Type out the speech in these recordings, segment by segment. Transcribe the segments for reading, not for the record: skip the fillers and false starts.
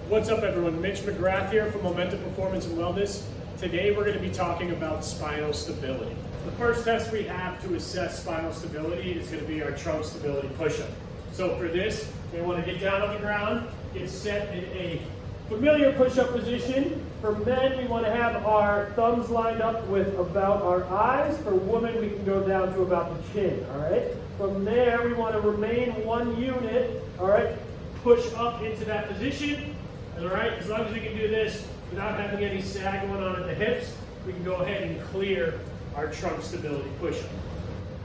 What's up everyone, Mitch McGrath here from Momentum Performance and Wellness. Today we're going to be talking about spinal stability. The first test we have to assess spinal stability is going to be our trunk stability push-up. So for this, we want to get down on the ground, get set in a familiar push-up position. For men, we want to have our thumbs lined up with about our eyes. For women, we can go down to about the chin, all right? From there, we want to remain one unit, all right? Push up into that position, all right? As long as we can do this without having any sag going on at the hips, we can go ahead and clear our trunk stability push-up.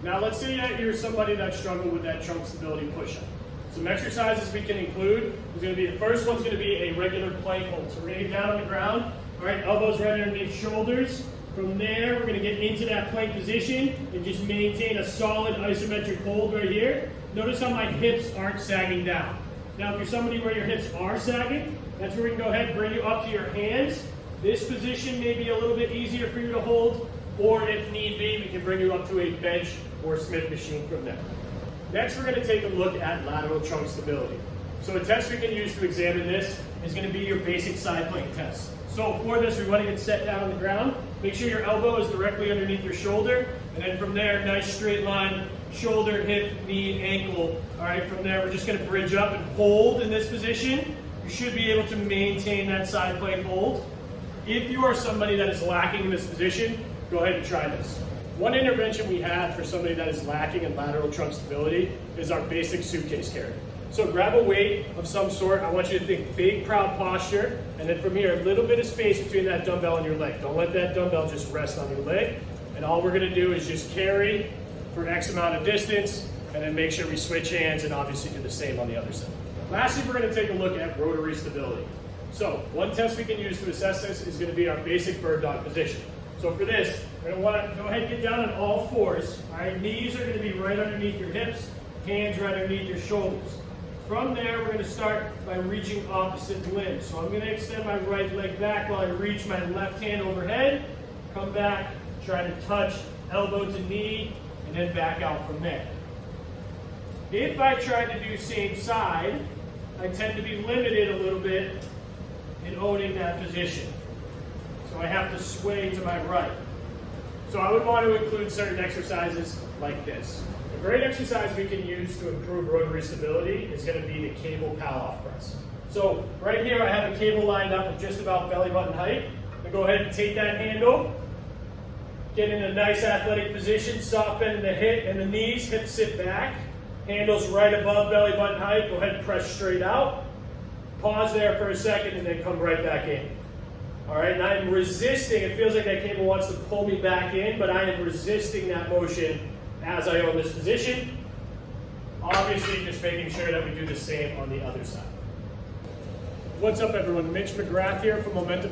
Now, let's say that you're somebody that struggled with that trunk stability push-up. Some exercises we can include is going to be, the first one's going to be a regular plank hold. So we're going to get down on the ground, all right, elbows right underneath shoulders. From there, we're going to get into that plank position and just maintain a solid isometric hold right here. Notice how my hips aren't sagging down. Now, if you're somebody where your hips are sagging, that's where we can go ahead and bring you up to your hands. This position may be a little bit easier for you to hold, or if need be, we can bring you up to a bench or Smith machine from there. Next, we're going to take a look at lateral trunk stability. So a test we can use to examine this is going to be your basic side plank test. So for this, we want to get set down on the ground. Make sure your elbow is directly underneath your shoulder, and then from there, nice straight line, shoulder, hip, knee, ankle. All right, from there, we're just going to bridge up and hold in this position. You should be able to maintain that side plank hold. If you are somebody that is lacking in this position, go ahead and try this. One intervention we have for somebody that is lacking in lateral trunk stability is our basic suitcase carry. So grab a weight of some sort. I want you to think big, proud posture, and then from here, a little bit of space between that dumbbell and your leg. Don't let that dumbbell just rest on your leg. And all we're gonna do is just carry for X amount of distance, and then make sure we switch hands and obviously do the same on the other side. Lastly, we're gonna take a look at rotary stability. So one test we can use to assess this is gonna be our basic bird dog position. So for this, we're going to want to go ahead and get down on all fours. All right, knees are going to be right underneath your hips, hands right underneath your shoulders. From there, we're going to start by reaching opposite limbs. So I'm going to extend my right leg back while I reach my left hand overhead, come back, try to touch elbow to knee, and then back out from there. If I try to do same side, I tend to be limited a little bit in owning that position. So I have to sway to my right. So I would want to include certain exercises like this. A great exercise we can use to improve rotary stability is going to be the cable pal-off press. So right here I have a cable lined up at just about belly button height. I'm going to go ahead and take that handle, get in a nice athletic position, soft bend in the hip and the knees, hips sit back, handles right above belly button height, go ahead and press straight out. Pause there for a second and then come right back in. All right, and I'm resisting. It feels like that cable wants to pull me back in, but I am resisting that motion as I own this position. Obviously, just making sure that we do the same on the other side. What's up, everyone? Mitch McGrath here from Momentum